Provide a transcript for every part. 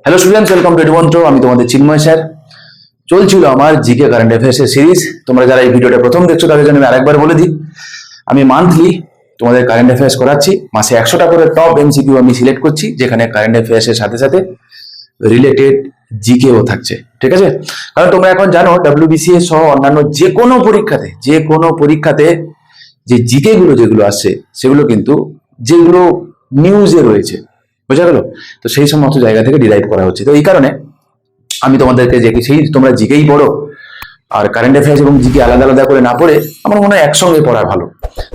Hello students, welcome to Edumantra. আমি তোমাদের Chinmoy sir. চলছিল আমার জিকে কারেন্ট অ্যাফেয়ার্স এর সিরিজ। তোমরা যারা এই ভিডিওটা প্রথম দেখছো তাদের জন্য আমি আরেকবার বলে দিই, আমি মান্থলি তোমাদের কারেন্ট অ্যাফেয়ার্স করাচ্ছি। মাসে 100টা করে টপ এমসিকিউ আমি সিলেক্ট করছি, যেখানে কারেন্ট অ্যাফেয়ার্স এর সাথে সাথে রিলেটেড জিকেও থাকছে। ঠিক আছে? কারণ তোমরা এখন জানো ডব্লিউবিসিএস সহ অন্যান্য যে কোনো পরীক্ষাতে যে জিকে গুলো যেগুলো আসছে সেগুলো কিন্তু যেগুলো নিউজে রয়েছে, বোঝা গেল? তো সেই সমস্ত জায়গা থেকে ডিরাইভ করা হচ্ছে। তো এই কারণে আমি তোমাদেরকে যে সেই তোমরা জিকেই পড়ো, আর কারেন্ট অ্যাফেয়ার্স এবং জিকে আলাদা আলাদা করে না পড়ে আমার মনে হয় একসঙ্গে পড়া ভালো।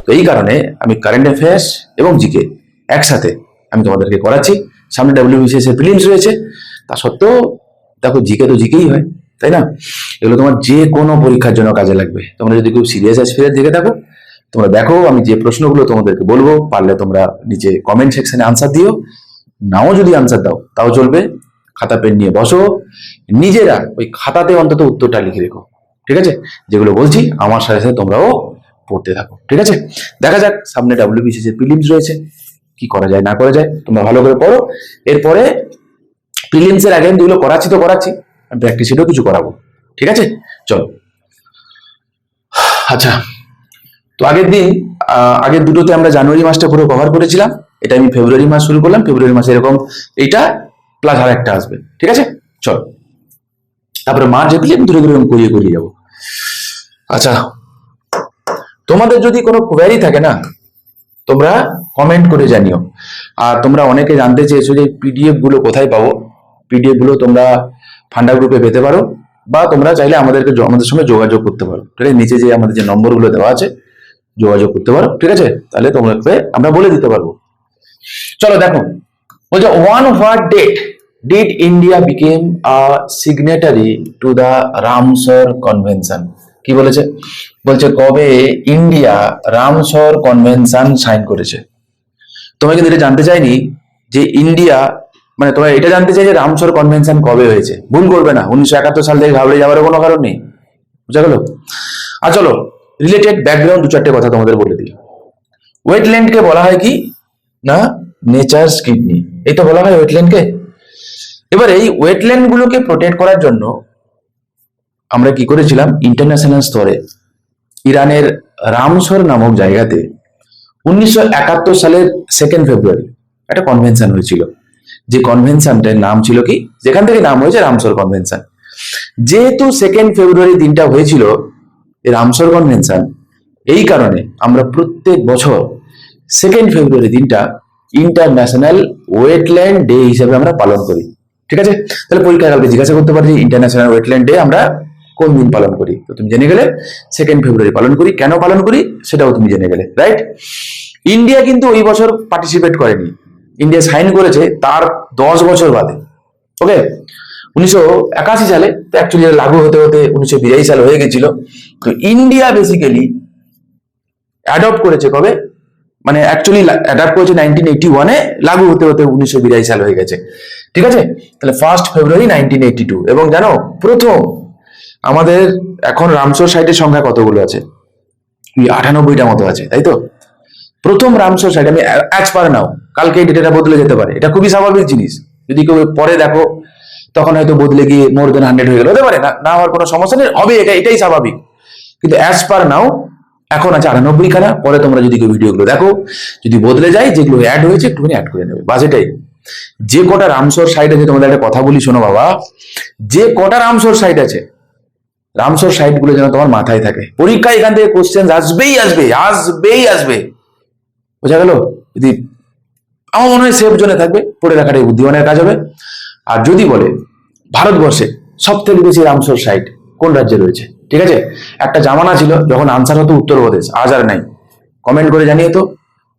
তো এই কারণে আমি কারেন্ট অ্যাফেয়ার্স এবং জিকে একসাথে আমি তোমাদেরকে করাচ্ছি। সামনে ডব্লিউবিসিএস এর প্রিলিমস রয়েছে, তা সত্ত্বেও দেখো জিকে তো জিকেই হয়, তাই না? এগুলো তোমার যে কোনো পরীক্ষার জন্য কাজে লাগবে। তোমরা যদি খুব সিরিয়াস অ্যাসপিরেন্ট দেখে থাকো, তোমরা দেখো আমি যে প্রশ্নগুলো তোমাদেরকে বলবো, পারলে তোমরা নিচে কমেন্ট সেকশনে আনসার দিও। নাও যদি আনসার দাও তাও চলবে, খাতা পেন নিয়ে বসো, নিজেরা ওই খাতাতে অন্তত উত্তরটা লিখে রেখো। ঠিক আছে? যেগুলো বলছি আমার সাথে সাথে তোমরাও পড়তে থাকো। ঠিক আছে? দেখা যাক, সামনে ডব্লিউবিসিএস এর প্রিলিমস রয়েছে, কি করা যায় না করা যায়। তোমরা ভালো করে পড়ো। এরপরে প্রিলিমস এর আগে আমি যেগুলো করাচ্ছি আমি প্র্যাকটিস শিটেও কিছু করাবো। ঠিক আছে? চলো। আচ্ছা, তো আগের দুটোতে আমরা জানুয়ারি মাসটা পুরো কভার করেছিলাম। এটা আমি ফেব্রুয়ারি মাস শুরু করলাম। ফেব্রুয়ারি মাসে এরকম এইটা প্লাস আর একটা আসবে। ঠিক আছে? চলো, তারপরে মার্চ এপ্রিল আমি ধীরে ধীরে করিয়ে যাবো। আচ্ছা, তোমাদের যদি কোনো কোয়ারি থাকে না, তোমরা কমেন্ট করে জানিও। আর তোমরা অনেকে জানতে চেয়েছো যে পিডিএফ গুলো কোথায় পাবো। পিডিএফ গুলো তোমরা ফান্ডা গ্রুপে পেতে পারো, বা তোমরা চাইলে আমাদের সঙ্গে যোগাযোগ করতে পারো। ঠিক আছে? নিচে যে আমাদের যে নম্বরগুলো দেওয়া আছে যোগাযোগ করতে পারো। ঠিক আছে? তাহলে তোমাকে আমরা বলে দিতে পারবো। চলো দেখো, বলছে one what date did India became a signatory to the Ramsar convention. কি বলেছে? বলছে কবে ইন্ডিয়া রামসর কনভেনশন সাইন করেছে। তোমাকে কিন্তু এটা জানতে চাইনি যে ইন্ডিয়া, মানে তোমরা এটা জানতে চাই যে রামসর কনভেনশন কবে হয়েছে। ভুল করবে না, 1971 সাল থেকে ঘাবড়ে যাওয়ার কোনো কারণ নেই। বুঝা গেল? আর চলো, রিলেটেড ব্যাকগ্রাউন্ড দু চারটে কথা তোমাদের বলে দিই। ওয়েটল্যান্ডকে বলা হয় কি না, নেচারস কিডনি। এই তো বলা হয় ওয়েটল্যান্ডকে। এবার এই ওয়েটল্যান্ড গুলোকে প্রোটেক্ট করার জন্য আমরা কি করেছিলাম, ইন্টারন্যাশনাল স্তরে ইরানের রামসর নামক জায়গাতে 1971 সালের 2 ফেব্রুয়ারি একটা কনভেনশন হয়েছিল। যে কনভেনশনটার নাম ছিল কি, যেখান থেকে নাম হয়েছে রামসর কনভেনশন। যেহেতু 2 ফেব্রুয়ারি দিনটা হয়েছিল এই রামসর কনভেনশন, এই কারণে আমরা প্রত্যেক বছর 2 ফেব্রুয়ারি দিনটা ইন্টারন্যাশনাল ওয়েটল্যান্ড ডে হিসেবে আমরা পালন করি। ঠিক আছে? তাহলে পরীক্ষায় কালকে জিজ্ঞাসা করতে পারি ইন্টারন্যাশনাল ওয়েটল্যান্ড ডে আমরা কোন দিন পালন করি। তো তুমি জেনে গেলে 2 ফেব্রুয়ারি পালন করি। কেন পালন করি সেটাও তুমি জেনে গেলে, রাইট? ইন্ডিয়া কিন্তু ওই বছর পার্টিসিপেট করেনি। ইন্ডিয়া সাইন করেছে তার 10 বছর বাদে। ওকে, 1981 সালে, তো অ্যাকচুয়ালি লাগু হতে হতে 1982 সাল হয়ে গেছিল। তো ইন্ডিয়া বেসিক্যালি অ্যাডপ্ট করেছে কবে, মানে অ্যাকচুয়ালি অ্যাডাপ্ট করেছে 1981-এ, লাগু হতে হতে 1982 সাল হয়ে গেছে। ঠিক আছে? তাহলে 1 ফেব্রুয়ারি 1982। এবং জানো প্রথম আমাদের এখন রামসর সাইটের সংখ্যা কতগুলো আছে? 98টা মতো আছে, তাই তো? প্রথম রামসর সাইট, আমি অ্যাজ পার নাও, কালকে এই ডেটাটা বদলে যেতে পারে, এটা খুবই স্বাভাবিক জিনিস। যদি কেউ পরে দেখো তখন হয়তো বদলে গিয়ে মোর দেন 100 হয়ে গেল, হতে পারে, না হওয়ার কোনো সমস্যা নেই, হবে, এটাই স্বাভাবিক। কিন্তু অ্যাজ পার নাও এখন আছে 98খানা। পরে তোমরা যদি কেউ ভিডিওগুলো দেখো, যদি বদলে যায়, যেগুলো অ্যাড হয়েছে একটুখানি অ্যাড করে নেবে, বাস এটাই। যে কটা রামসর সাইট আছে, তোমাদের একটা কথা বলি শোনো বাবা, যে কটা রামসর সাইট আছে, রামসর সাইট গুলো যেন তোমার মাথায় থাকে। পরীক্ষা এখান থেকে কোশ্চেন আসবেই। বোঝা গেল? যদি আমার মনে হয় সেফ জোনে থাকবে, পড়ে রাখাটাই বুদ্ধিমানের কাজ হবে। আর যদি বলে ভারতবর্ষে সব থেকে বেশি রামসর সাইট কোন রাজ্যে রয়েছে, ঠিক আছে? একটা জামানা ছিল যখন আনসার হতো উত্তরপ্রদেশ, আজ আর নাই। কমেন্ট করে জানিয়ে তো,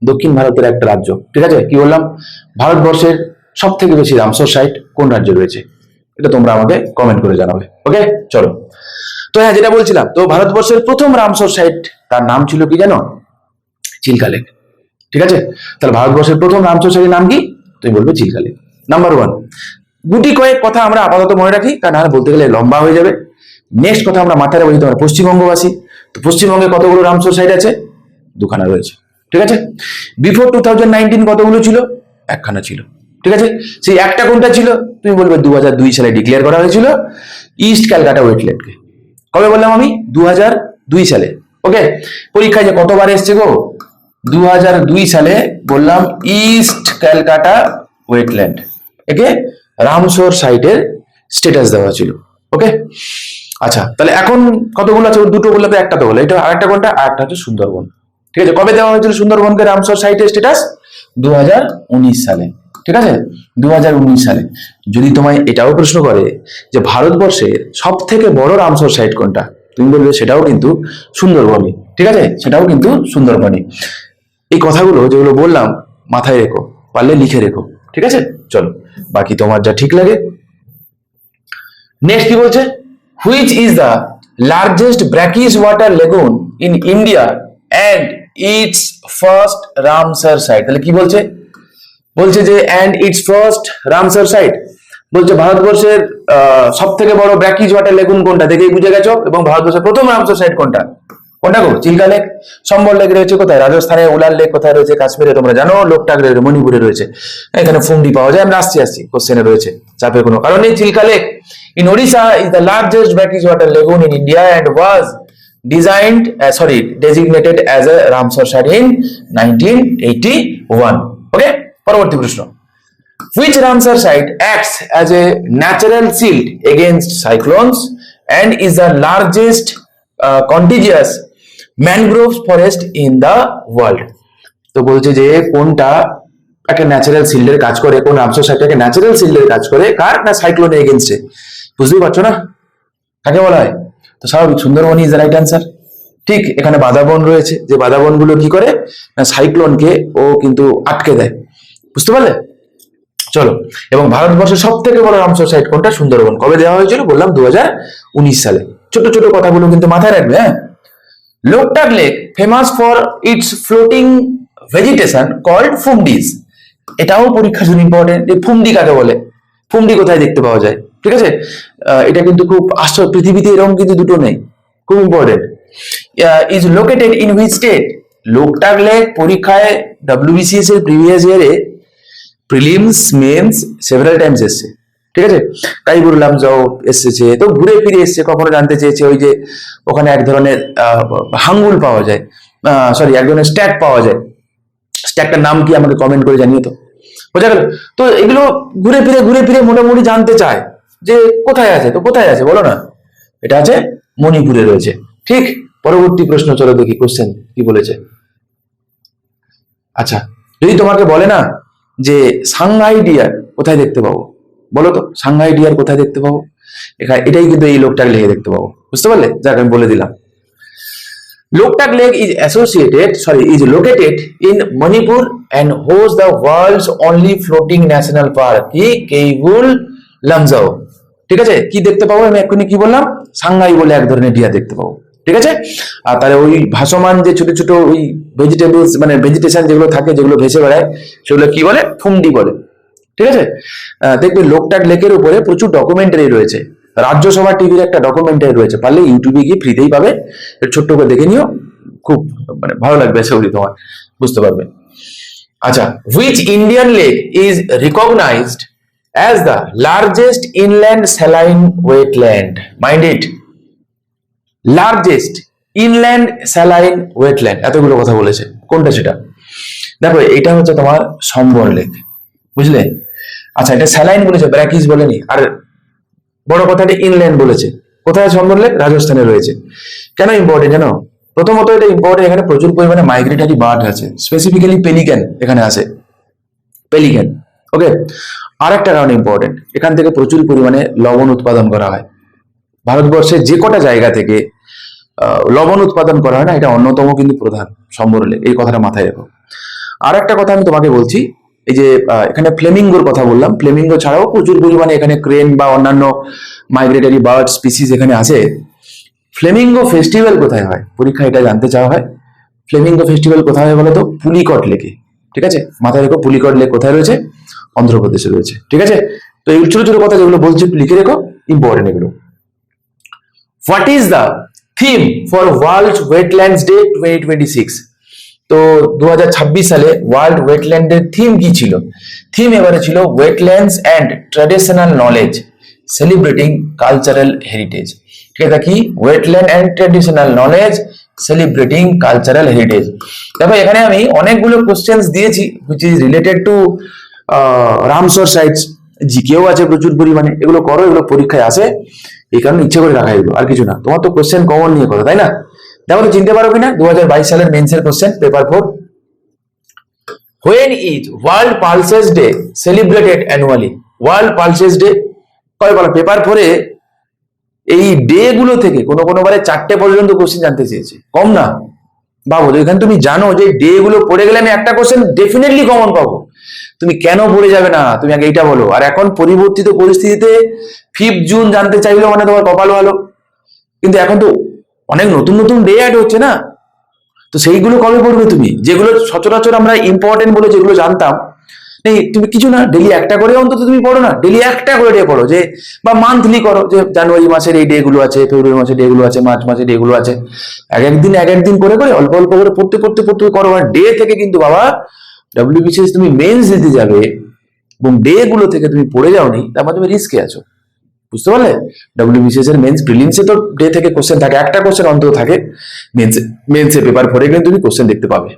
দক্ষিণ ভারতের একটা রাজ্য। ঠিক আছে? কি বললাম? ভারতবর্ষের সব থেকে বেশি রামসর সাইট কোন রাজ্যে রয়েছে, এটা তোমরা আমাকে কমেন্ট করে জানাবে। ওকে, চলো। তো হ্যাঁ, যেটা বলছিলাম, তো ভারতবর্ষের প্রথম রামসর সাইট, তার নাম ছিল কি জানো? চিল্কা লেক। ঠিক আছে? তাহলে ভারতবর্ষের প্রথম রামসর সাইটের নাম কি? তুমি বলবে চিল্কা লেক। নাম্বার 1। গুটি কয়েক কথা আমরা আপাতত মনে রাখি, কারণ আর বলতে গেলে লম্বা হয়ে যাবে। নেক্সট কথা আমরা মাথায় রাখবো, তোমার পশ্চিমবঙ্গবাসী, তো পশ্চিমবঙ্গে কতগুলো রামসর সাইট আছে? 2খানা রয়েছে। ঠিক আছে? বিফোর 2019 কতগুলো ছিল? 1খানা ছিল। ঠিক আছে, সেই একটা কোনটা ছিল? তুমি বলবে 2002 সালে ডিক্লেয়ার করা হয়েছিল ইস্ট ক্যালকাটা ওয়েটল্যান্ডকে। কবে বললাম আমি? 2002 সালে। ওকে, পরীক্ষায় যে কতবার এসছে গো? 2002 সালে বললাম ইস্ট ক্যালকাটা ওয়েটল্যান্ড, একে রামসর সাইটের স্ট্যাটাস দেওয়া ছিল। ওকে, আচ্ছা তাহলে এখন কতগুলো আছে? দুটো বললে তো, একটা তো বলে, এটা আরেকটা কোনটা? আরেকটা হচ্ছে সুন্দরবন। ঠিক আছে, কবে দেওয়া হয়েছিল সুন্দরবনকে রামসর সাইটের স্ট্যাটাস? 2019 সালে। ঠিক আছে, 2019 সালে। যদি তোমায় এটাও প্রশ্ন করে যে ভারতবর্ষের সব থেকে বড় রামসর সাইট কোনটা, তুমি বলবে সেটাও কিন্তু সুন্দরবনই। ঠিক আছে, সেটাও কিন্তু সুন্দরবনই। এই কথাগুলো যেগুলো বললাম মাথায় রেখো, পারলে লিখে রেখো। ঠিক আছে, চলো বাকি তোমার যা ঠিক লাগে। নেক্সট কি বলছে? Which is the largest brackish water lagoon in India and its first Ramsar site. তাহলে কি বলছে? বলছে যে and its first Ramsar site. বলছে ভারতবর্ষের সব থেকে বড় ব্র্যাকিশ ওয়াটার লেগুন কোনটা, দেখেই বুঝে গেছো। এবং ভারতবর্ষের প্রথম রামসার সাইট কোনটা? কোনটা গো? চিল্কা লেক। সম্বল লেক রয়েছে কোথায়? রাজস্থানে। উলার লেক কোথায় রয়েছে? কাশ্মীরে তোমরা জানো। লোকটাক রয়েছে মণিপুরে রয়েছে। এখানে ফুমডি পাওয়া যায়। আমরা আসছি কোশ্চেনে রয়েছে, চাপের কোনো কারণ নেই। Chilka lake in Odisha is the largest brackish water lagoon in India and was designated as a Ramsar site in 1981. Okay, পরবর্তী প্রশ্ন। Which Ramsar site acts as a natural shield against cyclones and is the largest contiguous mangrove forest in the world? তো বলছে যে কোনটা একটা natural শিল্ডের কাজ করে, কোন রামসার সাইট একটা ন্যাচারাল শিল্ডের কাজ করে, কার? না সাইক্লোনের এগেইনস্টে। বুঝতেই পারছো না কাকে বলা হয়? তো স্বাভাবিক Sundarban is the right answer. ঠিক, এখানে বাদাবন রয়েছে, যে বাদাবন গুলো কি করে না সাইক্লোনকে ও কিন্তু আটকে দেয়। বুঝতে পারলে? চলো, এবং ভারতবর্ষের সব থেকে বড় রামসার সাইট কোনটা? সুন্দরবন। কবে দেওয়া হয়েছিল? বললাম 2019 সালে। ছোট ছোট কথাগুলো কিন্তু মাথায় রাখবে। হ্যাঁ, Loktak lake famous for its floating vegetation called phumdis. এটাও পরীক্ষার জন্য ইম্পর্টেন্ট। ফুমডি কাকে বলে? ফুমডি কোথায় দেখতে পাওয়া যায়? ঠিক আছে, এটা কিন্তু খুব আশ্চর্য, পৃথিবীতে এরকম কিন্তু দুটো নেই, খুব important. Is located in which state? Loktak lake পরীক্ষায় WBCS এর প্রিভিয়াস ইয়ারে প্রিলিমস মেন্স সেভারাল টাইমস এসছে। ঠিক আছে, কাইবুর লামজাও এসেছে, তো ঘুরে ফিরে এসছে। কখনো জানতে চেয়েছে ওই যে ওখানে এক ধরনের হাঙ্গুল পাওয়া যায়, সরি এক ধরনের স্ট্যাক পাওয়া যায়। স্ট্যাকটার নাম কি আমাকে কমেন্ট করে জানিয়ে তো, বোঝা গেল? তো এগুলো ঘুরে ফিরে মোটামুটি জানতে চায় যে কোথায় আছে। তো কোথায় আছে বলো না? এটা আছে মণিপুরে রয়েছে। ঠিক, পরবর্তী প্রশ্ন চলো দেখি কোশ্চেন কি বলেছে। আচ্ছা, যদি তোমাকে বলে না যে সাংহাই ডিয়ার কোথায় দেখতে পাবো, বলো তো সাংহাই ডিয়ার কোথায় দেখতে পাবো? এটাই কিন্তু এই লোকটাকে লিখে দেখতে পাবো। বুঝতে পারলে? যাক আমি বলে দিলাম। Loktak Lake is located in Manipur and hosts the world's only floating national park, Keibul Lamjao. ঠিক আছে, কি দেখতে পাবো? আমি এক্ষুনি কি বললাম? সাংহাই বলে এক ধরনের ডিয়া দেখতে পাবো। ঠিক আছে, আর তাহলে ওই ভাসমান যে ছোট ছোট ওই ভেজিটেবলস মানে ভেজিটেশন যেগুলো থাকে, যেগুলো ভেসে বেড়ায়, সেগুলো কি বলে? ফুমডি বলে। ঠিক আছে, দেখবে লোকটাক লেকের উপরে প্রচুর ডকুমেন্টারি রয়েছে। রাজ্যসভা টিভির একটা ডকুমেন্টারি রয়েছে, পারলে ইউটিউবে গিয়ে ফ্রিতেই পাবে, ছোট্ট করে দেখে নিও, খুব মানে ভালো লাগবে সেগুলি তোমার, বুঝতে পারবে। আচ্ছা, which Indian lake is recognised as the largest inland saline wetland? Mind it, largest inland saline wetland, এতগুলো কথা বলেছে, কোনটা সেটা? দেখো, এটা হচ্ছে তোমার সম্বল লেক, বুঝলে? আচ্ছা, এটা স্যালাইন বলেছে, ব্র্যাকিস বলেনি। আর বড় কথা, এটা ইনল্যান্ড বলেছে। কোথায় সম্বল লেক? রাজস্থানে রয়েছে। কেন ইম্পর্টেন্ট জানো? প্রথমত এটা ইম্পর্টেন্ট, এখানে প্রচুর পরিমাণে মাইগ্রেটারি বার্ড আছে, স্পেসিফিক্যালি পেলিক্যান এখানে আছে, পেলিক্যান। ওকে, আর একটা কারণে ইম্পর্টেন্ট, এখান থেকে প্রচুর পরিমাণে লবণ উৎপাদন করা হয়। ভারতবর্ষের যে কটা জায়গা থেকে লবণ উৎপাদন করা হয় না, এটা অন্যতম কিন্তু প্রধান সম্বল লেক, এই কথাটা মাথায় রেখো। আর একটা কথা আমি তোমাকে বলছি, এই যে এখানে ফ্লেমিঙ্গোর কথা বললাম, ফ্লেমিঙ্গো ছাড়াও প্রচুর পরিমাণে এখানে ক্রেন বা অন্যান্য মাইগ্রেটারি বার্ড স্পিসিস এখানে আছে। ফ্লেমিঙ্গো ফেস্টিভ্যাল কোথায় হয়? পরীক্ষা এটা জানতে চাওয়া হয়। ফ্লেমিঙ্গো ফেস্টিভ্যাল কোথায় হয় বলো তো? পুলিকট লেকে। ঠিক আছে, মাথায় রেখো, পুলিকট লেক কোথায় রয়েছে? অন্ধ্রপ্রদেশে রয়েছে। ঠিক আছে, তো এই ছোট ছোট কথা যেগুলো বলছি লিখে রেখো, ইম্পর্টেন্ট এগুলো। What is the theme for world wetlands day 2026? তো 2026 সালে ওয়ার্ল্ড ওয়েটল্যান্ডের থিম কি ছিল? থিম এবারে ছিল wetlands and traditional knowledge celebrating cultural heritage. ঠিক আছে, কি wetland and traditional knowledge celebrating cultural heritage. দেখো এখানে আমি অনেকগুলো কোশ্চেন্স দিয়েছি which is related to Ramsar sites, জিকেও আছে প্রচুর পরিমাণে, এগুলো করো, এগুলো পরীক্ষায় আসে, এই কারণে ইচ্ছে করে রাখা এগুলো, আর কিছু না। তোমার তো কোশ্চেন কমন নিয়ে করো, তাই না? দেখো তো চিনতে পারো কিনা 2022 সালের মেন্সের question, paper 4। When is World Pulses Day celebrated annually? World Pulses Day কবে বলো? পেপার 4 এ এই ডে গুলো থেকে কোনো বারে 4টে পর্যন্ত কোশ্চেন জানতে চেয়েছে, কম না? ভাবো, এখানে তুমি জানো যে ডে গুলো পড়ে গেলে আমি একটা কোশ্চেন ডেফিনেটলি কমন পাবো, তুমি কেন পড়ে যাবে না? তুমি আগে এইটা বলো। আর এখন পরিবর্তিত পরিস্থিতিতে 5 জুন জানতে চাইলো মানে তোমার কপাল ভালো, কিন্তু এখন তো অনেক নতুন নতুন ডে অ্যাড হচ্ছে না, তো সেইগুলো কবে পড়বে তুমি? যেগুলো সচরাচর আমরা ইম্পর্টেন্ট বলে যেগুলো জানতাম, নেই তুমি কিছু না, ডেলি একটা করে অন্তত তুমি পড়ো না, ডেলি একটা করে ডে পড়ো, যে বা মান্থলি করো, যে জানুয়ারি মাসের এই ডে গুলো আছে, ফেব্রুয়ারি মাসের ডে গুলো আছে, মার্চ মাসের ডে গুলো আছে, এক একদিন করে করে অল্প অল্প করে পড়তে করো। আর ডে থেকে কিন্তু বাবা ডব্লিউবিসিএস তুমি মেন্স দিতে যাবে এবং ডে গুলো থেকে তুমি পড়ে যাওনি, তারপর তুমি রিস্কে আছো, বুঝতে পারলে? ডব্লিউবিসিএস এর মেন্স প্রিলিমসে তো ডে থেকে কোশ্চেন থাকে, একটা কোশ্চেন অন্তত থাকে, মেন্সে পেপার 4 কিন্তু তুমি কোশ্চেন দেখতে পাবে,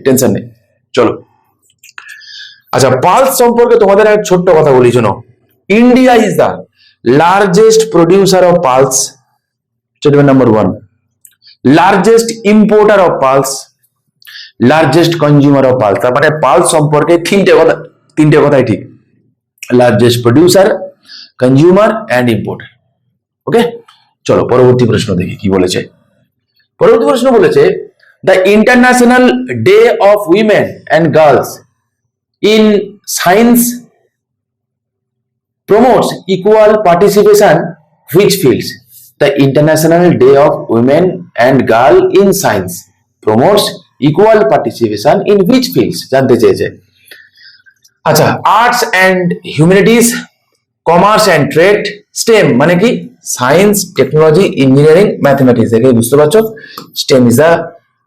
টেনশন নেই। চলো, আচ্ছা, পালস সম্পর্কে তোমাদের এক ছোট্ট কথা বলি, শোনো। India is the largest producer of pulse, statement number 1। Largest importer of pulse, largest consumer of pulse. তার মানে পালস সম্পর্কে তিনটে কথাই ঠিক, largest producer, consumer and importer. Okay, চলো পরবর্তী প্রশ্ন দেখি কি বলেছে। পরবর্তী প্রশ্ন বলেছে, the International Day of Women and Girls in science promotes equal participation which fields? The International Day of Women and Girl in Science promotes equal participation in which fields? জানতে চেয়েছে। আচ্ছা, arts and humanities, commerce and trade, stem মানে কি? Science, technology, engineering, mathematics. দেখে বুঝতে পারছো, stem is the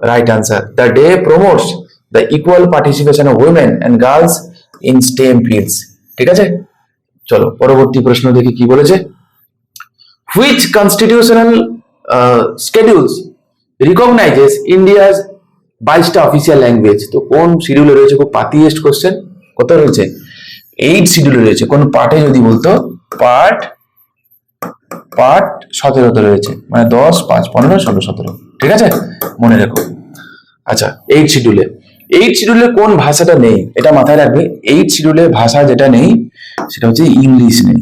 right answer. The day promotes the equal participation of women and girls in STEM fields। ঠিক আছে, চলো পরবর্তী প্রশ্ন দেখি কি বলেছে। which constitutional schedules recognizes India's 22টা অফিসিয়াল ল্যাঙ্গুয়েজ? তো কোন শিডিউলে রয়েছে? খুব পাতিয়েস্ট কোশ্চেন। কত রয়েছে? 8 শিডিউলে রয়েছে। কোন পার্টে যদি বলতো, পার্ট 17তে রয়েছে, মানে 10, 5, 15, 16, 17। ঠিক আছে, মনে রেখো। আচ্ছা, 8 শিডিউলে কোন ভাষাটা নেই এটা মাথায় রাখবে। 8 শিডিউলে ভাষা যেটা নেই সেটা হচ্ছে ইংলিশ নেই।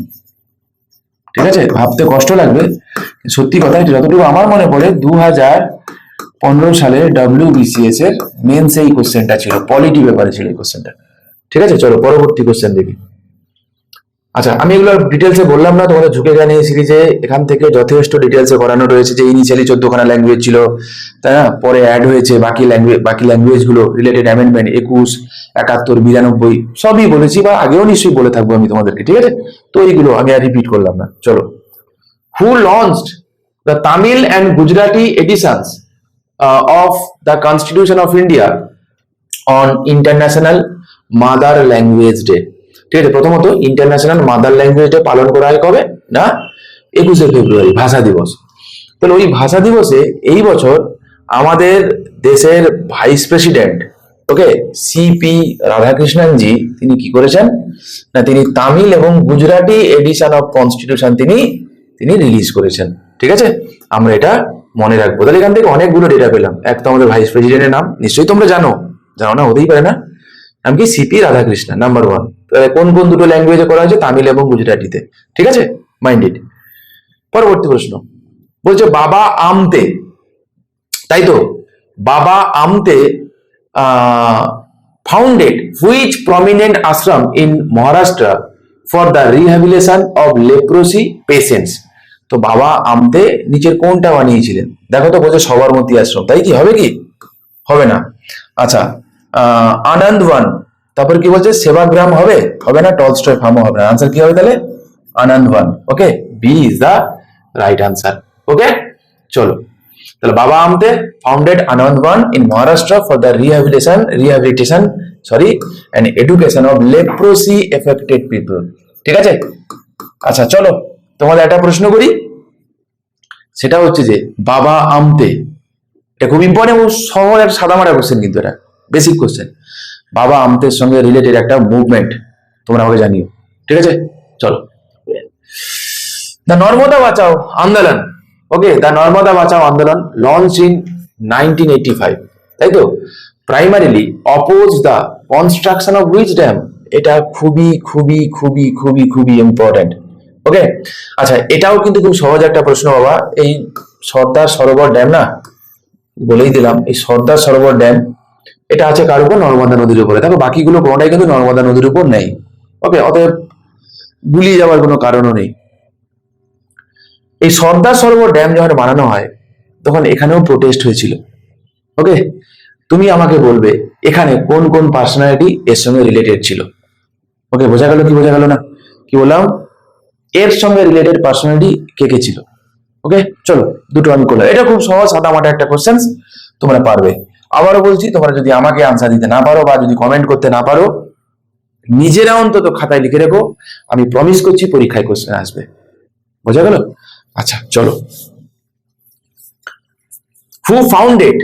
ঠিক আছে, ভাবতে কষ্ট লাগবে, সত্যি কথা। যতটুকু আমার মনে পড়ে 2015 সালে ডব্লিউবিসিএস এর মেন্স এই কোশ্চেনটা ছিল, পলিটি পেপারে ছিল এই কোশ্চেনটা। ঠিক আছে, চলো পরবর্তী কোশ্চেন দেখি। আচ্ছা, আমি এগুলো ডিটেলসে বললাম না, তোমাদের ঝুঁকে জ্ঞানে সিরিজে এখান থেকে যথেষ্ট ডিটেলসে করানো রয়েছে, যে ইনিশিয়ালি 14খানা ল্যাঙ্গুয়েজ ছিল, তাই না? পরে অ্যাড হয়েছে বাকি ল্যাঙ্গুয়েজ গুলো, রিলেটেড অ্যামেন্ডমেন্ট 21, 71, 92 সবই বলেছি, বা আগেও নিশ্চয়ই বলে থাকবো আমি তোমাদেরকে। ঠিক আছে, তো এইগুলো আমি আর রিপিট করলাম না। চলো, who launched the Tamil and Gujarati editions of the constitution of India on International Mother Language Day? ঠিক আছে, প্রথমত ইন্টারন্যাশনাল মাদার ল্যাঙ্গুয়েজ ডে পালন করা হয় কবে না? 21শে ফেব্রুয়ারি, ভাষা দিবস। তাহলে ওই ভাষা দিবসে এই বছর আমাদের দেশের ভাইস প্রেসিডেন্ট, ওকে, সিপি রাধাকৃষ্ণন জি, তিনি কি করেছেন না, তিনি তামিল এবং গুজরাটি এডিশন অফ কনস্টিটিউশন তিনি রিলিজ করেছেন। ঠিক আছে, আমরা এটা মনে রাখবো। তাহলে এখান থেকে অনেকগুলো ডেটা পেলাম। এক তো আমাদের ভাইস প্রেসিডেন্টের নাম নিশ্চয়ই তোমরা জানো না, হতেই পারে না, নাম কি? CP Radhakrishnan, number 1। তাহলে কোন দুটো ল্যাঙ্গুয়েজে করা হয়েছে? তামিল এবং গুজরাটিতে। ঠিক আছে, মাইন্ডেড। পরবর্তী প্রশ্ন বলছে, বাবা আমতে, তাই তো, বাবা আমতে founded which prominent ashram in Maharashtra for the rehabilitation of leprosy patients? তো বাবা আমতে নিচের কোনটা বানিয়েছিলেন? দেখো তো, বলছে সবরমতী আশ্রম, তাই কি? হবে কি? হবে না। আচ্ছা, আনন্দবন, তারপর কি বলছে? সেবাগ্রাম হবে না, টলস্টয় ফার্মও হবে না। আনসার কি হবে তাহলে? Anandwan. Okay, B is the right answer. Okay, চলো তাহলে Baba Amte founded Anand Van in Maharashtra for the rehabilitation and education of leprosy affected people. ঠিক আছে, আচ্ছা চলো তোমাদের একটা প্রশ্ন করি, সেটা হচ্ছে যে বাবা আমতে, এটা খুব ইম্পর্টেন্ট, সহজ একটা সাদামাটা কোশ্চেন, কিন্তু এটা বেসিক কোশ্চেন। বাবা আমতের সঙ্গে রিলেটেড একটা মুভমেন্ট তোমরা আমাকে জানিও। ঠিক আছে, চলো। দ্য নর্মদা বাঁচাও আন্দোলন, ওকে, দ্য নর্মদা বাঁচাও আন্দোলন লঞ্চ ইন 1985, তাই তো? Primarily oppose the construction of which dam? এটা খুবই খুবই খুবই খুবই খুবই ইম্পর্টেন্ট। ওকে, আচ্ছা এটাও কিন্তু খুব সহজ একটা প্রশ্ন বাবা। এই সর্দার সরোবর ড্যাম না, বলেই দিলাম, এই সর্দার সরোবর ড্যাম এটা আছে কার উপর? নর্মদা নদীর উপরে। দেখো বাকিগুলো কোনোটাই কিন্তু নর্মদা নদীর উপর নেই। ওকে, অতএব গুলিয়ে যাওয়ার কোনো কারণও নেই। এই সর্দার সরোবর ড্যাম যখন বানানো হয় তখন এখানেও প্রোটেস্ট হয়েছিল। ওকে, তুমি আমাকে বলবে এখানে কোন কোন পার্সোনালিটি এর সঙ্গে রিলেটেড ছিল। ওকে, বোঝা গেল কি বোঝা গেল না? কি বললাম, এর সঙ্গে রিলেটেড পার্সোনালিটি কে কে ছিল। ওকে, চলো দুটো আমি করলাম। এটা খুব সহজ সাদামাটা একটা কোশ্চেন, তোমরা পারবে। আবারও বলছি, তোমরা যদি আমাকে আনসার দিতে না পারো বা যদি কমেন্ট করতে না পারো, নিজেরা অন্তত খাতায় লিখে রেখো, আমি প্রমিস করছি পরীক্ষায় কোশ্চেন আসবে। বোঝা গেল? আচ্ছা চলো। হু ফাউন্ডেড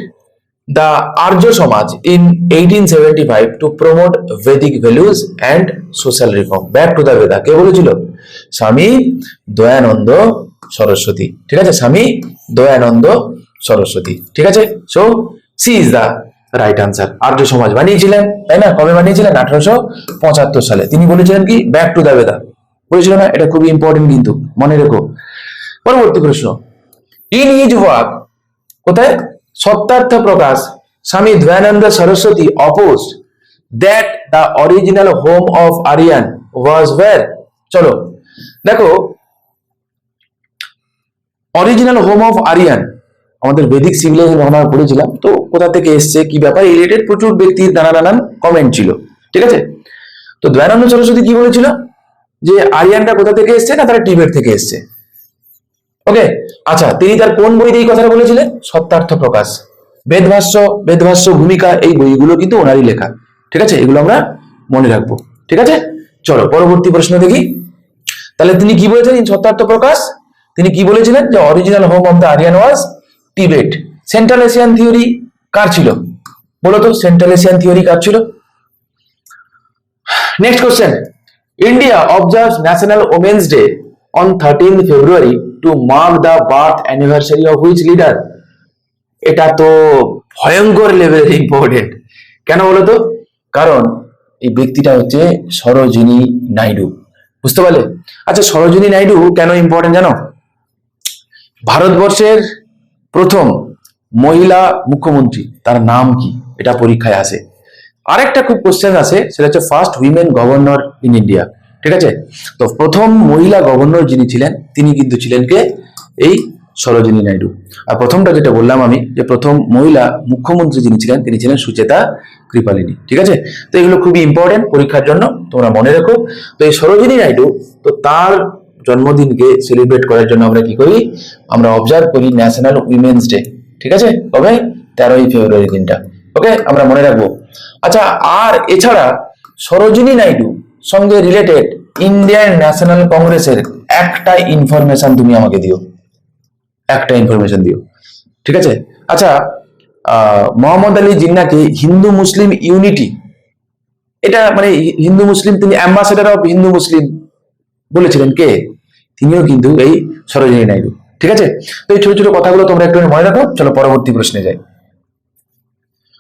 দ্য আর্য সমাজ in 1875 to promote Vedic values and social reform? Back to the বেদা কে বলেছিল? স্বামী দয়ানন্দ সরস্বতী। ঠিক আছে, স্বামী দয়ানন্দ সরস্বতী। ঠিক আছে, so C is the right answer. Arya Samaj বানিয়েছিলেন, তাই না? কবে বানিয়েছিলেন? 1875 সালে। তিনি বলেছিলেন কি? ব্যাক টু দ্য বেদা বলেছিল না? এটা খুবই ইম্পর্টেন্ট, কিন্তু মনে রেখো। পরবর্তী প্রশ্ন, ইন হিজ ওয়ার্ক, কোথায়? Satyarth Prakash, Swami Dayanand Saraswati opposed that the original home of Aryan was where? চলো দেখো, অরিজিনাল হোম অফ আরিয়ান আমাদের বেদিক সিভিলাইজেশন যখন আমরা পড়েছিলাম, তো কোথা থেকে এসছে, কি ব্যাপার, রিলেটেড প্রচুর ব্যক্তির নানান কমেন্ট ছিল। ঠিক আছে, তো দয়ানন্দ সরস্বতী কি বলেছিল? যে আরিয়ানটা কোথা থেকে এসছে? না, তারা টিবেট থেকে এসছে। ওকে, আচ্ছা তিনি তার কোন বইতে এই কথাটা বলেছিলেন? সত্যার্থ প্রকাশ, বেদভাষ্য ভূমিকা, এই বইগুলো কিন্তু ওনারই লেখা। ঠিক আছে, এগুলো আমরা মনে রাখবো। ঠিক আছে, চলো পরবর্তী প্রশ্ন দেখি। তাহলে তিনি কি বলেছিলেন? সত্যার্থ প্রকাশ তিনি কি বলেছিলেন? যে original home of the Aryan was Tibet. Central Asian theory কার ছিল বলো তো? সেন্ট্রাল এশিয়ান থিওরি কার ছিল? Next question, India observes National Women's Day on 13th February to mark the birth anniversary of which leader? এটা তো ভয়ঙ্কর লেভেলের ইম্পর্টেন্ট। কেন বলতো? কারণ এই ব্যক্তিটা হচ্ছে সরোজিনী নাইডু। বুঝতে পারলে? আচ্ছা সরোজিনী নাইডু কেন ইম্পর্টেন্ট জানো? ভারতবর্ষের প্রথম মহিলা মুখ্যমন্ত্রী, তার নাম কি? এটা পরীক্ষায় আসে। আরেকটা খুব কোশ্চেন আছে, সেটা হচ্ছে first women governor in India. ঠিক আছে, তো প্রথম মহিলা গভর্নর যিনি ছিলেন তিনি কিন্তু ছিলেন কে? এই সরোজিনী নাইডু। আর প্রথমটা যেটা বললাম আমি, যে প্রথম মহিলা মুখ্যমন্ত্রী যিনি ছিলেন তিনি ছিলেন সুচেতা কৃপালিনী। ঠিক আছে, তো এগুলো খুবই ইম্পর্টেন্ট পরীক্ষার জন্য, তোমরা মনে রেখো। তো এই সরোজিনী নাইডু, তো তার জন্মদিনকে সেলিব্রেট করার জন্য আমরা কি করি? আমরা অবজার্ভ করি ন্যাশনাল উইমেন্স ডে। ঠিক আছে, কবে? 13ই ফেব্রুয়ারি দিনটা। ওকে, আমরা মনে রাখবো। আচ্ছা, আর এছাড়া সরোজিনী নাইডু সঙ্গে রিলেটেড ইন্ডিয়ান ন্যাশনাল কংগ্রেসের একটা ইনফরমেশন তুমি আমাকে দিও, একটা ইনফরমেশন দিও। ঠিক আছে, আচ্ছা মোহাম্মদ আলী জিন্নাকে হিন্দু মুসলিম ইউনিটি, এটা মানে হিন্দু মুসলিম, তিনি অ্যাম্বাসেডার অফ হিন্দু মুসলিম বলেছিলেন কে? তিনিও কিন্তু এই সরোজিনী নাইডু। ঠিক আছে, তো এই ছোট ছোট কথাগুলো তোমরা একটু মনে রাখো। চলো পরবর্তী প্রশ্নে যাই।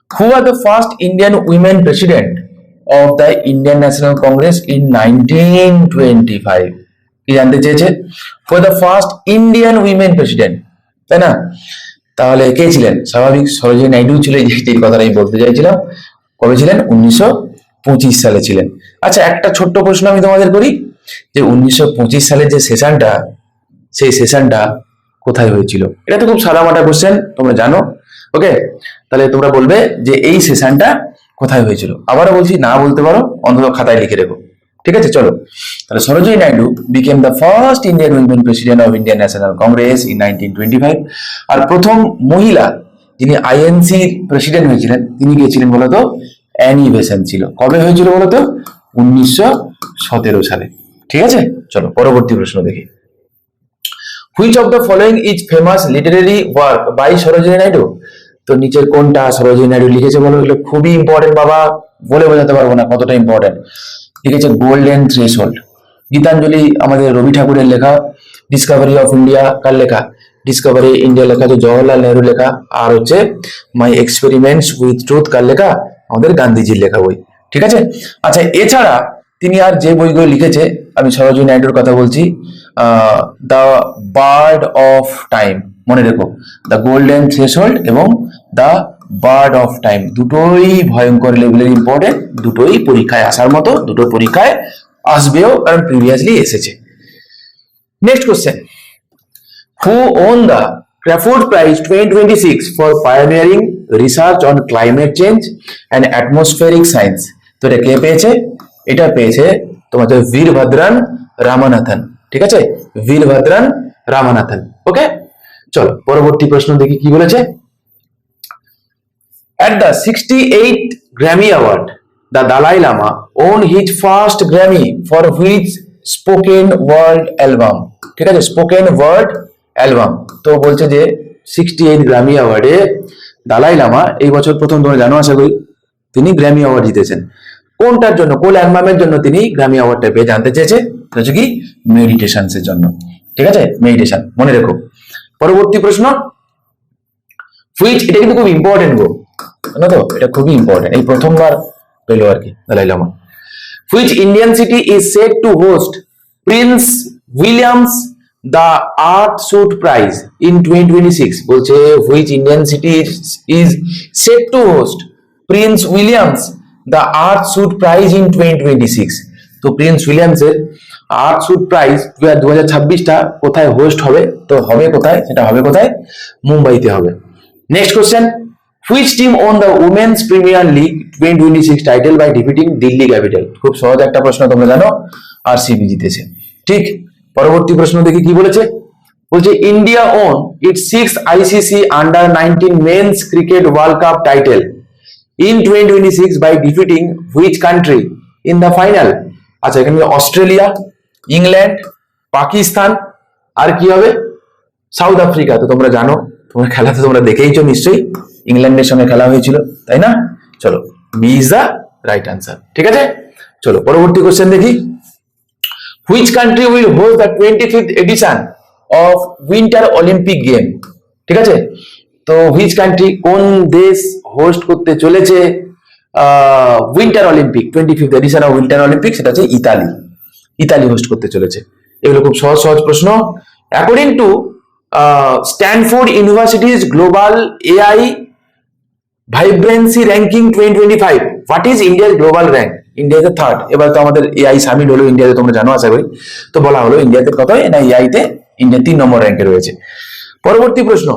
Who are the first Indian women president of the Indian National Congress in 1925? কি জানতে চেয়েছে? For the first Indian women president, তাই না? তাহলে কে ছিলেন? স্বাভাবিক সরোজিনী নাইডু ছিল, এই কথাটা আমি বলতে চাইছিলাম। কবে ছিলেন? 1925 সালে ছিলেন। আচ্ছা একটা ছোট্ট প্রশ্ন আমি তোমাদের করি, যে 1925 সালের যে সেশনটা, সেই সেশনটা কোথায় হয়েছিল? এটা তো খুব সাদামাটা কোশ্চেন, তোমরা জানো। ওকে, তাহলে তোমরা বলবে যে এই সেশনটা কোথায় হয়েছিল। আবারও বলছি, না বলতে পারো, অন্তত খাতায় লিখে রেখো। ঠিক আছে, চলো তাহলে Sarojini Naidu became the first Indian women president of Indian national Congress in 1925। আর প্রথম মহিলা যিনি আইএনসি প্রেসিডেন্ট হয়েছিলেন তিনি কে ছিলেন বলতো? অ্যানি বেসেন্ট ছিল। কবে হয়েছিল বলতো? 1917 সালে। ঠিক আছে, চলো পরবর্তী প্রশ্ন দেখি। Which of the following is famous literary work by Sarojini Naidu? তো নিচের কোনটা সরোজিনী নাইডু লিখেছে বলো? এগুলো খুবই ইম্পর্টেন্ট বাবা, বলে বোঝাতে পারবো না কতটা ইম্পর্টেন্ট। লিখেছে গোল্ডেন থ্রেশহোল্ড। গীতাঞ্জলি আমাদের রবি ঠাকুরের লেখা। ডিসকভারি অফ ইন্ডিয়া কার লেখা? ডিসকভারি ইন্ডিয়া লেখা হচ্ছে জওহরলাল নেহরু লেখা। আর হচ্ছে মাই এক্সপেরিমেন্টস উইথ ট্রুথ কার লেখা? আমাদের গান্ধীজির লেখা বই। ঠিক আছে, আচ্ছা এছাড়া তিনি আর যে বইগুলো লিখেছে, আমি সরোজিনী নাইডুর কথা বলছি, দ্য বার্ড অফ টাইম, মনে রেখো, দ্য গোল্ডেন থ্রেশহোল্ড এবং দ্য বার্ড অফ টাইম, দুটোই ভয়ঙ্কর লেভেলের ইম্পর্টেন্ট, দুটোই পরীক্ষায় আসার মতো, দুটো পরীক্ষায় আসবেও, কারণ প্রিভিয়াসলি এসেছে। Next question, who won the Crafoord Prize 2026 for pioneering research on climate change and atmospheric science? তো এটা কে পেয়েছে? এটা পেয়েছে তোমাদের বীরভদ্রন রামানাথন। ঠিক আছে, বীরভদ্রন রামানাথন। ওকে, চলো পরবর্তী প্রশ্ন দেখি কি বলেছে। At the 68th Grammy Award, the Dalai Lama won his first Grammy for which spoken word album? ঠিক আছে, স্পোকেন ওয়ার্ড অ্যালবাম। তো বলছে যে 68 গ্র্যামি অ্যাওয়ার্ডে দালাই লামা এই বছর প্রথম, তোমরা জানো আশা করি, তিনি গ্র্যামি অ্যাওয়ার্ড জিতেছেন। কোনটার জন্য? কোন অ্যালবামের জন্য তিনি গ্র্যামি অ্যাওয়ার্ডটা পেয়ে? জানতে চেয়েছে। হচ্ছে কি? মেডিটেশনস এর জন্য। ঠিক আছে, মেডিটেশন মনে রেখো। পরবর্তী প্রশ্ন, হুইচ, এটা কিন্তু খুব ইম্পর্টেন্ট গো, জানো তো, এটা খুবই ইম্পর্টেন্ট, এই প্রথমবার পেলো আর কি Dalai Lama. Which Indian city is set two host Prince Williams the earth shoot prize in 2026? বলছে which Indian city is set two host Prince Williams the earth shoot prize in 2026? তো প্রিন্স উইলিয়ামসের আর্থ শুট প্রাইজ 2026টা কোথায় host হবে? তো হবে কোথায়? সেটা হবে কোথায়? মুম্বাইতে হবে। Next question, which team won the women's premier league 2026 title by defeating Delhi capital? খুব সহজ একটা প্রশ্ন, তোমরা জানো, আরসিবি জিতেছে। ঠিক, পরবর্তী প্রশ্ন দেখি কি বলেছে। বলছে India won its 6th ICC under 19 men's cricket world cup title in 2026 by defeating which country in the final? আচ্ছা, এখানে অস্ট্রেলিয়া, ইংল্যান্ড, পাকিস্তান, আর কি হবে? South Africa. তো তোমরা জানো, তোমরা খেলা তো তোমরা দেখেইছো নিশ্চয়ই, ইংল্যান্ডের সঙ্গে খেলা হয়েছিল, তাই না? চলো, B is the right answer. ঠিক আছে, চলো পরবর্তী কোশ্চেন দেখি। Which country will host the 25th edition of winter Olympic game? ঠিক আছে, তো হুইচ কান্ট্রি, কোন দেশ হোস্ট করতে চলেছে winter Olympic, 25th edition of winter Olympic? সেটা হচ্ছে ইতালি। ইতালি হোস্ট করতে চলেছে। এগুলো খুব সহজ সহজ প্রশ্ন। According to Stanford University's global AI vibrancy ranking 2025, what is ইন্ডিয়ার গ্লোবাল র্যাঙ্ক? ইন্ডিয়াতে থার্ড। এবার তো আমাদের এআই সামিট হলো ইন্ডিয়াতে, তোমরা জানো আশা করি। তো বলা হলো ইন্ডিয়াতে কত, না এআইতে ইন্ডিয়া 3 নম্বর র্যাঙ্কে রয়েছে। পরবর্তী প্রশ্ন,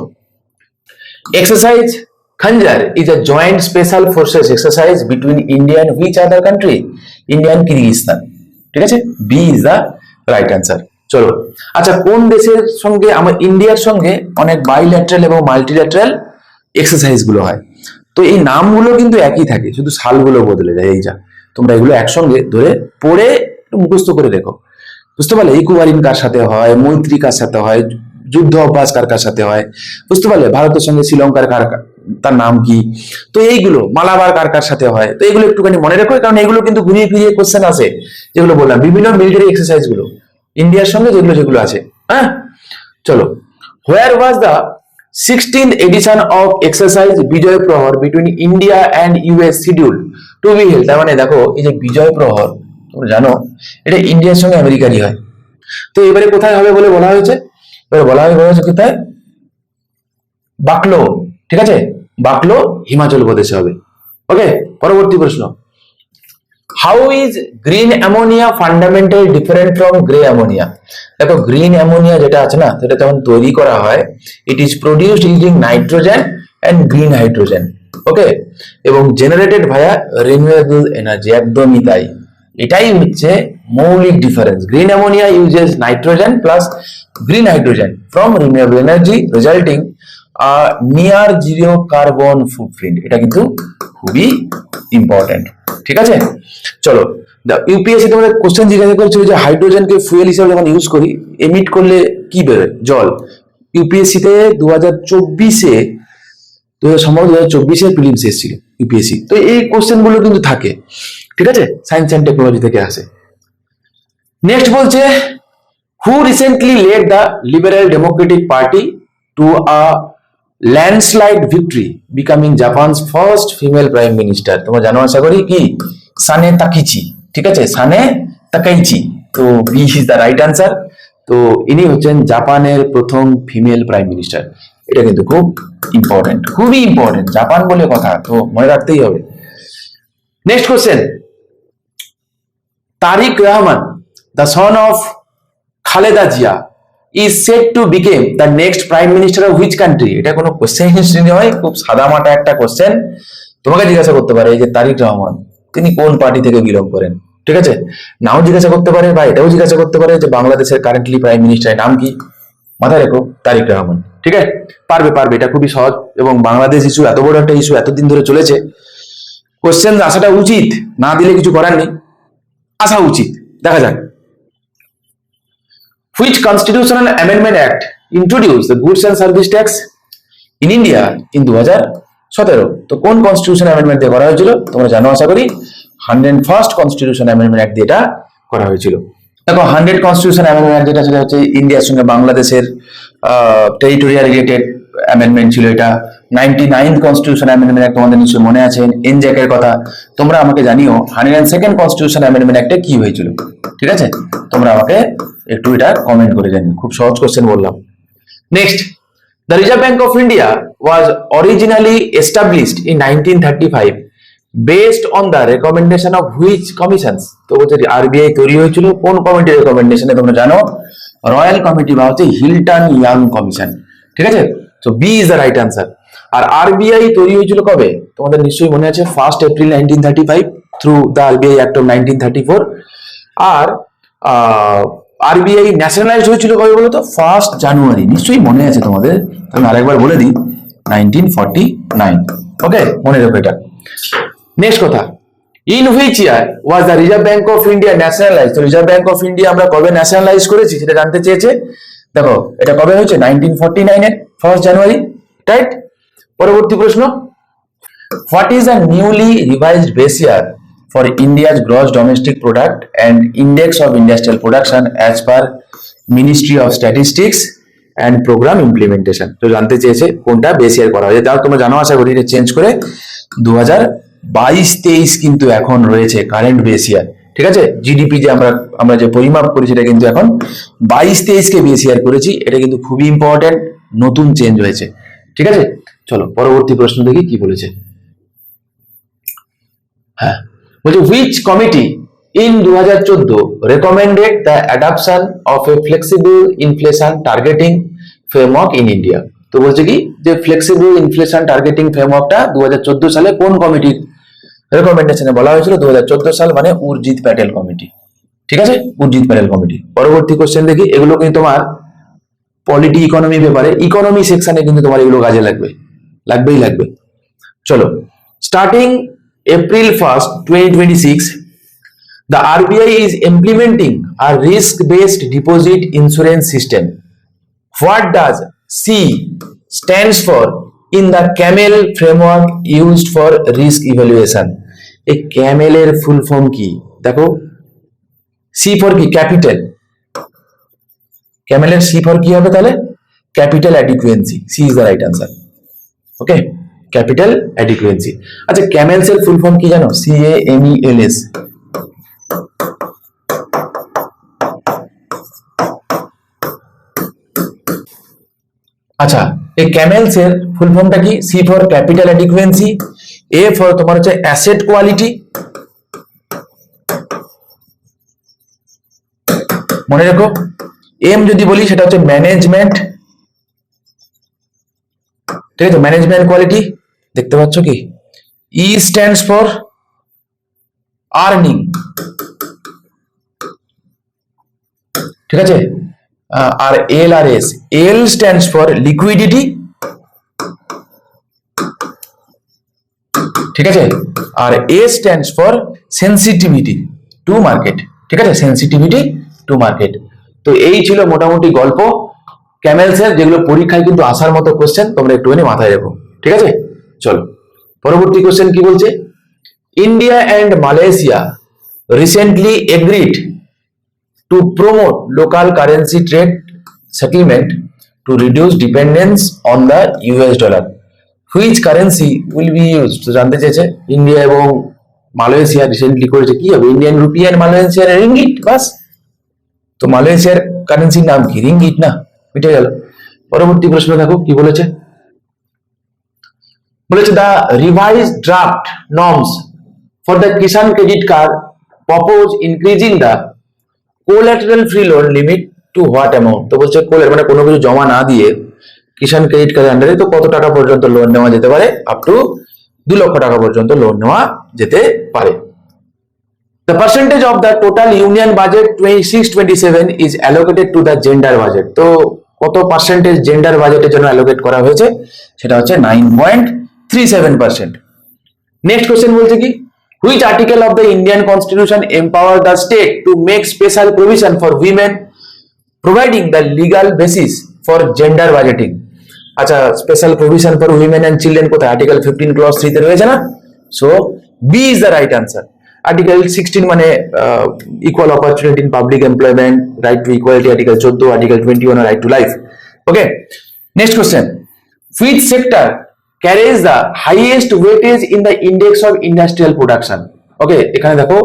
exercise Khanjar is a joint special forces exercise between India and which other country? India and Kyrgyzstan. ঠিক আছে, B is the right answer. চলো, আচ্ছা কোন দেশের সঙ্গে, আমার ইন্ডিয়ার সঙ্গে অনেক বাইল্যাটারাল এবং মাল্টিল্যাটারাল এক্সারসাইজ গুলো হয়? তো এই নামগুলো কিন্তু একই থাকে, শুধু সালগুলো বদলে যায়। এই যা তোমরা এগুলো একসঙ্গে ধরে পড়ে মুখস্থ করে রেখো, বুঝতে পারলে? ইকুয়ারিন কার সাথে হয়, মৈত্রী কার সাথে হয়, যুদ্ধ অভ্যাস কার কার সাথে হয়, বুঝতে পারলে? ভারতের সঙ্গে শ্রীলঙ্কার কার, তার নাম কি? তো এইগুলো মালাবার কার কার সাথে হয়, তো এগুলো একটুখানি মনে রেখো, কারণ এগুলো কিন্তু ঘুরিয়ে ফিরিয়ে কোশ্চেন আসে। যেগুলো বললাম বিভিন্ন মিলিটারি এক্সারসাইজ গুলো ইন্ডিয়ার সঙ্গে যেগুলো যেগুলো আছে। হ্যাঁ, চলো, where was the 16th edition of exercise Vijay Prahar between India and US scheduled to be held? তার মানে দেখো, এই যে বিজয় প্রহর, তোমরা জানো এটা ইন্ডিয়ার সঙ্গে আমেরিকারই হয়। তো এবারে কোথায় হবে বলে বলা হয়েছে? এবারে বলা হয়েছে কোথায়? বাকলো। ঠিক আছে, বাকলো হিমাচল প্রদেশে হবে। ওকে, পরবর্তী প্রশ্ন, how is green ammonia fundamental different from grey ammonia? দেখো, গ্রিন অ্যামোনিয়া যেটা আছে না, সেটা যখন তৈরি করা হয়, it is produced using nitrogen and green hydrogen. Okay, এবং জেনারেটেড ভায়া রিনিউয়েবল এনার্জি। একদমই তাই, এটাই হচ্ছে মৌলিক difference. Green ammonia uses nitrogen plus green hydrogen from renewable energy resulting near zero carbon footprint. এটা কিন্তু খুবই ইম্পর্টেন্ট, ঠিক আছে। চলো, ইউপিএসসি তোমাদের কোশ্চেন জিজ্ঞাসা করছিল যে হাইড্রোজেনকে ফুয়েল হিসেবে যখন ইউজ করি এমিট করলে কি বেরোয়? জল। ইউপিএসসি তে 2024-এ সম্ভবত 2024-এর প্রিলিমস এসেছিল ইউপিএসসি, তো এই কোশ্চেন গুলো কিন্তু থাকে, ঠিক আছে, সায়েন্স অ্যান্ড টেকনোলজি থেকে আসে। নেক্সট বলছে who recently led the liberal democratic party to a landslide victory becoming Japan's first female prime minister. তোমরা জানো আশা করি কি? সানে তাকিচি, ঠিক আছে, সানে তাকাইচি। তো B is the right answer. তো ইনি হচ্ছেন জাপানের প্রথম ফিমেল প্রাইম মিনিস্টার। এটা কিন্তু খুব ইম্পর্টেন্ট, খুবই ইম্পর্টেন্ট, জাপান বলে কথা, তো মনে রাখতেই হবে। Next question, Tariq Rahman, the son of Khaleda Zia, is said to become the next prime minister of which country? এটা কোনো কোশ্চেন হিস্ট্রি নয়, খুব সাদামাটা একটা কোশ্চেন। তোমাকে জিজ্ঞাসা করতে পারে যে তারিক রহমান তিনি কোন পার্টি থেকে বিলং করেন, ঠিক আছে, নাও জিজ্ঞাসা করতে পারে, বা এটাও জিজ্ঞাসা করতে পারে যে বাংলাদেশের কারেন্টলি প্রাইম মিনিস্টারের নাম কি। মাথায় রেখো তারিক রহমান, ঠিক আছে, পারবে পারবে, এটা খুবই সহজ। এবং বাংলাদেশ ইস্যু এত বড় একটা ইস্যু, এতদিন ধরে চলেছে, কোশ্চেন আসাটা উচিত, না দিলে কিছু করার নেই, আসা উচিত। দেখা যাক, which constitutional amendment act introduced the goods and service tax in India in 2017? তো কোন কনস্টিটিউশন অ্যামেন্ডমেন্ট দিয়ে করা হয়েছিল? তোমরা জানো আশা করি 101st কনস্টিটিউশন অ্যামেন্ডমেন্ট অ্যাক্ট দিয়ে এটা করা হয়েছিল। দেখো 100 কনস্টিটিউশন অ্যামেন্ডমেন্ট অ্যাক্ট যেটা, সেটা হচ্ছে ইন্ডিয়ার সঙ্গে বাংলাদেশের টেরিটোরিয়াল রিলেটেড অ্যামেন্ডমেন্ট ছিল। এটা 99th কনস্টিটিউশন অ্যামেন্ডমেন্ট অ্যাক্ট, তোমাদের নিশ্চয়ই মনে আছে এনজ্যাকের কথা। তোমরা আমাকে জানিও 102nd কনস্টিটিউশন অ্যামেন্ডমেন্ট অ্যাক্টে কি হয়েছিল, ঠিক আছে, তোমরা আমাকে একটু এটা কমেন্ট করে জানিও। খুব সহজ কোশ্চেন বললাম। Next, the reserve bank of India was originally established in 1935 based on the recommendation of which commissions? তো বলছে আরবিআই তৈরি হয়েছিল কোন কমিটির রেকমেন্ডেশনে? তোমরা জানো রয়্যাল কমিটি বা হচ্ছে হিলটন ইয়াং কমিশন, ঠিক আছে। তো B is the right answer. আর আরবিআই তৈরি হয়েছিল কবে? তোমাদের নিশ্চয়ই মনে আছে 1 April 1935 through the RBI act of 1934। আর আরবিআই ন্যাশনালাইজড হয়েছিল কবে বলো তো? 1 জানুয়ারি, নিশ্চয়ই মনে আছে তোমাদের। আমি আরেকবার বলে দিই 1949। ওকে, মনে রেখো এটা। নেক্সট কথা, in which year was the reserve bank of India nationalise? তো রিজার্ভ ব্যাংক অফ ইন্ডিয়া আমরা কবে ন্যাশনালাইজ করেছি সেটা জানতে চেয়েছে। দেখো এটা কবে হয়েছে? 1949-এর 1 জানুয়ারি, রাইট। পরবর্তী প্রশ্ন, what is a newly revised base year for India's gross domestic product and index of industrial production as per Ministry of Statistics and Program Implementation? তো জানতে চেয়েছে কোনটা বেস ইয়ার করা হয়েছে। তাও তোমরা জানো আশা করি এটা চেঞ্জ করে 2022-23 কিন্তু এখন রয়েছে কারেন্ট বেস ইয়ার, ঠিক আছে। জিডিপি যে আমরা যে পরিমাপ করি সেটা কিন্তু এখন 22-23 কে বেস ইয়ার করেছি। এটা কিন্তু খুবই ইম্পর্টেন্ট, নতুন চেঞ্জ হয়েছে, ঠিক আছে। চলো পরবর্তী প্রশ্ন দেখি কি বলেছে। হ্যাঁ, বলছে which committee in 2014 recommended the adoption of a flexible inflation targeting framework in India? তো বলছে কি যে ফ্লেক্সিবল ইনফ্লেশন টার্গেটিং ফ্রেমওয়ার্কটা 2014 সালে কোন কমিটির রেকমেন্ডেশনে বলা হয়েছিল? 2014 সাল মানে উর্জিত প্যাটেল কমিটি, ঠিক আছে, উর্জিত প্যাটেল কমিটি। পরবর্তী কোশ্চেন দেখি, এগুলো কিন্তু তোমার পলিটি ইকোনমি ব্যাপারে, ইকোনমি সেকশনে কিন্তু তোমার এগুলো কাজে লাগবে, লাগবেই লাগবে। চলো, starting April 1st, 2026, the RBI is implementing a risk-based deposit insurance system. What does C stands for in the CAMEL framework used for risk evaluation? A CAMEL এর ফুল ফর্ম কি? দেখো, C for কি? Capital. CAMEL এর C for কি হবে তাহলে? Capital adequacy. C is the right answer. Okay, capital adequacy. আচ্ছা, CAMELS এর ফুল ফর্ম কি জানো? CAMELS। আচ্ছা, এই ক্যামেলস এর ফুল ফর্মটা কি? C for capital adequacy, A for তোমার হচ্ছে অ্যাসেট কোয়ালিটি, মনে রেখো। M যদি বলি সেটা হচ্ছে ম্যানেজমেন্ট, ঠিক আছে, ম্যানেজমেন্ট কোয়ালিটি। দেখতে পাচ্ছ কি? E স্ট্যান্ডস ফর আর্নিং, ঠিক আছে। আর LRS, L stands for liquidity, ঠিক আছে, আর A stands for sensitivity to market, ঠিক আছে, সেন্সিটিভিটি টু মার্কেট। তো এই ছিল মোটামুটি গল্প ক্যামেলসের, যেগুলো পরীক্ষায় কিন্তু আসার মতো কোশ্চেন, তোমরা একটুখানি মাথায় রেখো, ঠিক আছে। চলো পরবর্তী কোশ্চেন কি বলছে, India and Malaysia recently agreed to promote local currency trade settlement to reduce dependence on the US dollar. Which currency will be used? তো জানতে চেয়েছে ইন্ডিয়া এবং মালয়েশিয়া রিসেন্টলি করেছে, কি হবে, ইন্ডিয়ান রুপি আর মালয়েশিয়ার রিঙ্গিট, বাস। তো মালয়েশিয়ার কারেন্সির নাম কি, রিঙ্গিট না, মিটে গেল। পরবর্তী প্রশ্ন দেখো কি বলেছে, বলেছে the revise draft norms for the Kisan credit card propose increasing the collateral free loan limit to what amount. তো বলছে কোলার মানে কোনো কিছু জমা না দিয়ে কিষান ক্রেডিট কার্ডের আন্ডারে তো কত টাকা পর্যন্ত লোন নেওয়া যেতে পারে, আপ টু 2 লক্ষ টাকা পর্যন্ত লোন নেওয়া যেতে পারে। The percentage of the total union budget 26-27 is allocated to the gender budget. তো কত পার্সেন্টেজ জেন্ডার বাজেটের জন্য অ্যালোকেট করা হয়েছে, সেটা হচ্ছে 9.37%। নেক্সট কোশ্চেন বলছে কি, which article of the Indian Constitution empower the state to make special provision for women, providing the legal basis for gender budgeting? আচ্ছা, special provision for women and children কোথায়, article 15 clause 3 তে রয়েছে না, so B is the right answer. Article 16 মানে equal opportunity in public employment, right to equality article 14, article 21 right to life. Okay, next question, which sector carries the highest weightage in the index of industrial production? ওকে, এখানে দেখো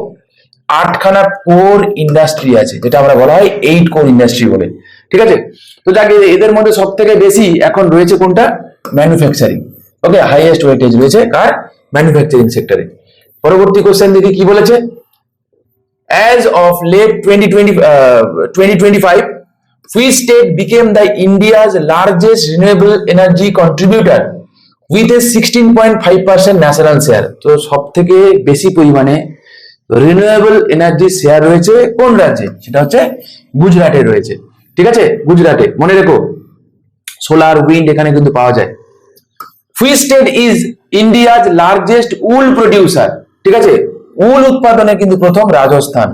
8খানা core industry আছে, যেটা আমরা বলা হয় 8 core industry বলে, ঠিক আছে। তো যাকে এদের মধ্যে সব থেকে বেশি এখন রয়েছে কোনটা, ম্যানুফ্যাকচারিং। ওকে, হাইয়েস্ট ওয়েটেজ রয়েছে কার, ম্যানুফ্যাকচারিং সেক্টরে। পরবর্তী কোশ্চেন দেখি কি বলেছে, as of late 2025 which state became the India's largest renewable energy contributor with a 16.5% national share? তো সব থেকে বেশি পরিমাণে রিনিউয়েবল এনার্জি শেয়ার রয়েছে কোন রাজ্যে, সেটা হচ্ছে গুজরাটে রয়েছে, ঠিক আছে, গুজরাটে। মনে রেখো সোলার উইন্ড এখানে কিন্তু পাওয়া যায়। which state is India's largest wool producer? ঠিক আছে, উল উৎপাদনে কিন্তু প্রথম রাজস্থান,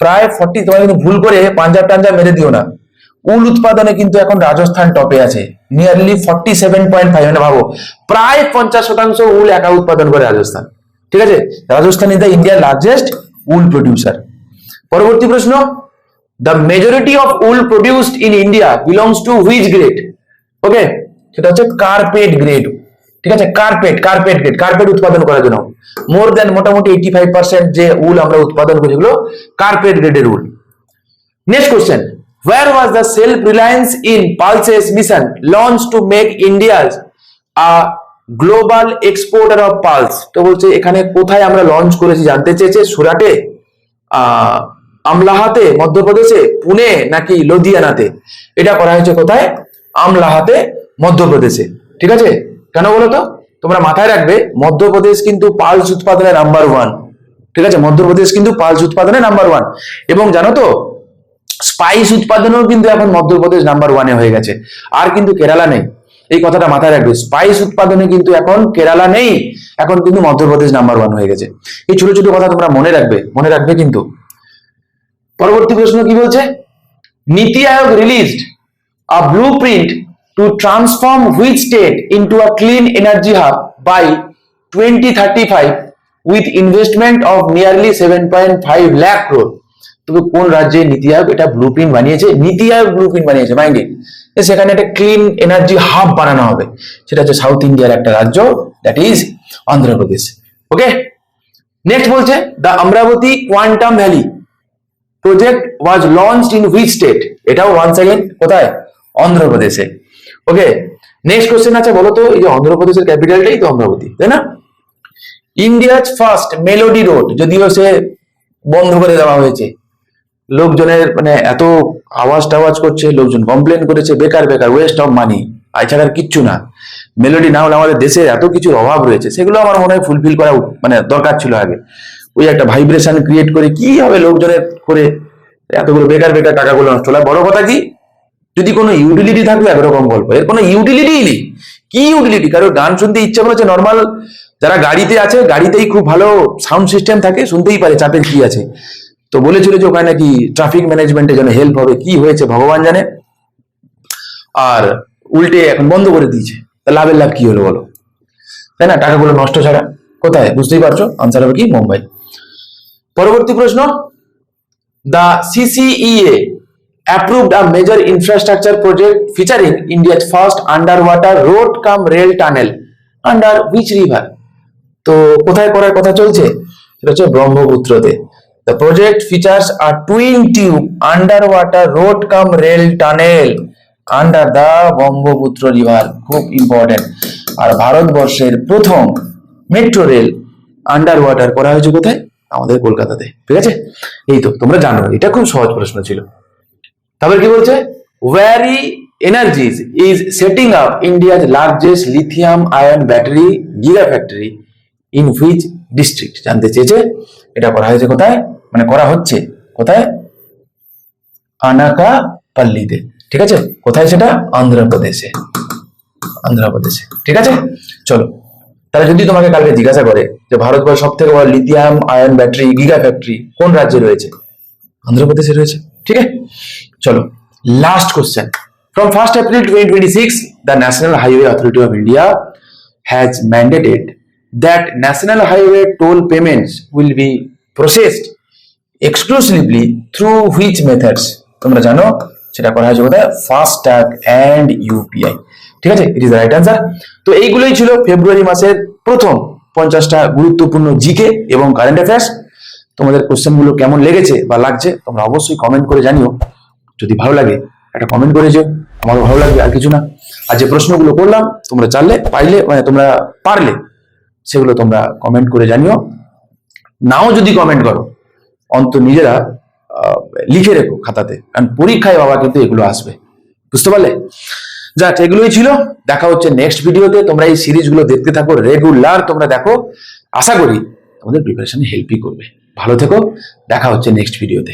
প্রায় 40, তোমরা কিন্তু ভুল করে পাঞ্জাব টাঞ্জাব মেরে দিও না, উল উৎপাদনে কিন্তু এখন রাজস্থান টপে আছে, নিয়ারলি 47.5, মানে ভাবো প্রায় 50% উল একা উৎপাদন করে রাজস্থান, ঠিক আছে। রাজস্থান ইজ দ্য ইন্ডিয়ার লার্জেস্ট উল প্রডিউসার। পরবর্তী প্রশ্ন, the majority of wool produced in India belongs to which grade? Okay, সেটা হচ্ছে কার্পেট গ্রেড, ঠিক আছে, কার্পেট গ্রেড, কার্পেট উৎপাদন করার জন্য মোর দেন মোটামুটি 85% যে উল আমরা উৎপাদন করি সেগুলো কার্পেট গ্রেডের wool. Next question, where was the self reliance in pulses mission launched to make India a global exporter of pulse? তো বলছে এখানে কোথায় আমরা লঞ্চ করেছি জানতে চেয়েছে, সুরাটে, আমলাহাতে মধ্যপ্রদেশে, পুনে নাকি লুধিয়ানাতে? এটা করা হয়েছে কোথায়, আমলাহাতে মধ্যপ্রদেশে, ঠিক আছে। কেন বলো তো, তোমরা মাথায় রাখবে মধ্যপ্রদেশ কিন্তু পালস উৎপাদনে নাম্বার 1, ঠিক আছে, মধ্যপ্রদেশ কিন্তু পালস উৎপাদনে নাম্বার 1, এবং জানো তো স্পাইস উৎপাদনেও কিন্তু এখন মধ্যপ্রদেশ নাম্বার 1-এ হয়ে গেছে, আর কিন্তু কেরালা নেই, এই কথাটা মাথায় রাখবে, স্পাইস উৎপাদনে কিন্তু এখন কেরালা নেই, এখন কিন্তু মধ্যপ্রদেশ নাম্বার 1 হয়ে গেছে। এই ছোট ছোট কথা তোমরা মনে রাখবে কিন্তু। পরবর্তী প্রশ্ন কি বলছে, NITI Aayog released a blueprint to transform which state into a clean energy hub by 2035 with investment of nearly 7.5 lakh crore? তবে কোন রাজ্যে নীতি আয়োগ এটা ব্লুপ্রিন্ট বানিয়েছে, নীতি আয়োগ ব্লুপ্রিন্ট বানিয়েছে, মাইন্ড ইট, সেখানে একটা ক্লিন এনার্জি হাব বানানো হবে, সেটা হচ্ছে সাউথ ইন্ডিয়ার একটা রাজ্য, that is Andhra Pradesh. Okay, next বলছে the Amaravati quantum valley project was launched in which state? এটাও ওয়ান্স अगेन কোথায়, অন্ধ্রপ্রদেশে। ওকে, নেক্সট কোশ্চেন আছে, বলো তো এই যে অন্ধ্রপ্রদেশের ক্যাপিটালটাই তো অমরাবতী, তাই না? ইন্ডিয়াজ ফার্স্ট মেলোডি রোড, যদিও সে বন্ধ করে দেওয়া হয়েছে, লোকজনের মানে এত আওয়াজ টাওয়াজ করছে, লোকজন কমপ্লেন করেছে, বেকার ওয়েস্ট অফ মানি, এছাড়া কিচ্ছু না। মেলোডি না হলে আমাদের দেশে এত কিছুর অভাব রয়েছে, সেগুলো আমার মনে হয় ফুলফিল করা মানে দরকার ছিল আগে। ওই একটা ভাইব্রেশন ক্রিয়েট করে কি হবে লোকজনের করে, এতগুলো বেকার বেকার টাকাগুলো নষ্ট হলো। বড় কথা কি, যদি কোনো ইউটিলিটি থাকবে একরকম গল্প, এর কোনো ইউটিলিটিই নেই। কি ইউটিলিটি? কারোর গান শুনতে ইচ্ছা করেছে, নর্মাল যারা গাড়িতে আছে, গাড়িতেই খুব ভালো সাউন্ড সিস্টেম থাকে, শুনতেই পারে চাপের কি আছে। তো বলেছিল যে ওখানে নাকি ট্রাফিক ম্যানেজমেন্টের জন্য হেল্প হবে, কি হয়েছে ভগবান জানে। আর উল্টে এখন বন্ধ করে দিয়েছে, তা লাভের লাভ কি হলো বলো, তাই না? টাকাগুলো নষ্ট ছাড়া কোথায়, বুঝতেই পারছো। আনসার হবে কি, মুম্বাই। পরবর্তী প্রশ্ন, the CCEA approved a major infrastructure project featuring India's first underwater road cum rail tunnel under which river? তো কোথায় করার কথা চলছে? সেটা হচ্ছে ব্রহ্মপুত্রতে। The project features a twin tube underwater road cum rail tunnel under the Brahmaputra river, খুব important. আর ভারতবর্ষের প্রথম মেট্রো রেল আন্ডার ওয়াটার করা হয়েছে কোথায়? আমাদের কলকাতাতে। ঠিক আছে, এই তো তোমরা জানো, এটা খুব সহজ প্রশ্ন ছিল। তারপর কি বলছে, Waaree Energies is setting up India's largest lithium ion battery giga factory in which district? জানতে চেয়েছে। এটা করা হয়েছে কোথায়, মানে করা হচ্ছে কোথায়? আনাকাপল্লিতে। ঠিক আছে, কোথায় সেটা? অন্ধ্রপ্রদেশে। অন্ধ্রপ্রদেশে। ঠিক আছে, চলো। তাহলে যদি তোমাকে কালকে জিজ্ঞাসা করে যে ভারতবর্ষের সব থেকে বড় lithium ion battery giga factory কোন রাজ্যে রয়েছে? অন্ধ্রপ্রদেশে রয়েছে। ঠিক আছে, চলো last question. From 1st April 2026, the National Highway Authority of India has mandated that national highway toll payments will be processed exclusively through which methods? তোমরা জানো সেটা করা হয়েছে কোথায়? FASTag and UPI. ঠিক আছে, it is the right answer. তো এইগুলোই ছিল ফেব্রুয়ারি মাসের প্রথম 50টা গুরুত্বপূর্ণ জিকে এবং কারেন্ট অ্যাফেয়ার্স। তোমাদের কোশ্চেনগুলো কেমন লেগেছে বা লাগছে তোমরা অবশ্যই কমেন্ট করে জানিও। যদি ভালো লাগে একটা কমেন্ট করে যেও, আমারও ভালো লাগবে, আর কিছু না। আর যে প্রশ্নগুলো করলাম তোমরা তোমরা পারলে সেগুলো তোমরা কমেন্ট করে জানিও। নাও যদি কমেন্ট করো, অন্তত নিজেরা লিখে রেখো খাতাতে, কারণ পরীক্ষায় বাবা কিন্তু এগুলো আসবে। বুঝতে পারলে? যাক, এগুলোই ছিল। দেখা হচ্ছে নেক্সট ভিডিওতে। তোমরা এই সিরিজগুলো দেখতে থাকো, রেগুলার তোমরা দেখো। আশা করি তোমাদের প্রিপারেশনে হেল্পই করবে। ভালো থেকো, দেখা হচ্ছে নেক্সট ভিডিওতে।